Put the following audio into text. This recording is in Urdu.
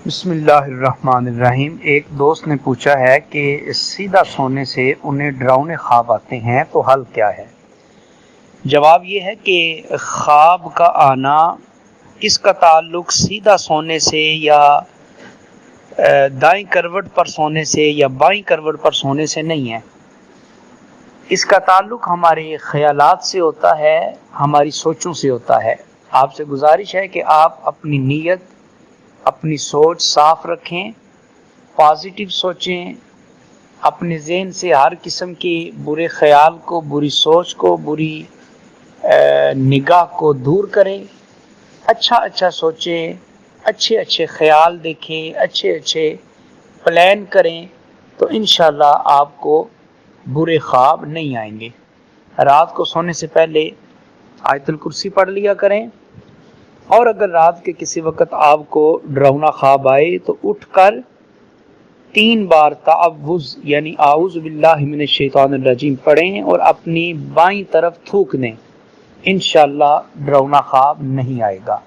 بسم اللہ الرحمن الرحیم۔ ایک دوست نے پوچھا ہے کہ سیدھا سونے سے انہیں ڈراؤنے خواب آتے ہیں تو حل کیا ہے؟ جواب یہ ہے کہ خواب کا آنا اس کا تعلق سیدھا سونے سے یا دائیں کروٹ پر سونے سے یا بائیں کروٹ پر سونے سے نہیں ہے۔ اس کا تعلق ہمارے خیالات سے ہوتا ہے، ہماری سوچوں سے ہوتا ہے۔ آپ سے گزارش ہے کہ آپ اپنی نیت، اپنی سوچ صاف رکھیں، پازیٹیو سوچیں، اپنے ذہن سے ہر قسم کے برے خیال کو، بری سوچ کو، بری نگاہ کو دور کریں، اچھا سوچیں، اچھے خیال دیکھیں، اچھے پلان کریں، تو انشاءاللہ آپ کو برے خواب نہیں آئیں گے۔ رات کو سونے سے پہلے آیت الکرسی پڑھ لیا کریں، اور اگر رات کے کسی وقت آپ کو ڈراؤنا خواب آئے تو اٹھ کر 3 بار تعوذ یعنی اعوذ باللہ من الشیطان الرجیم پڑھیں اور اپنی بائیں طرف تھوک دیں، انشاءاللہ ڈراؤنا خواب نہیں آئے گا۔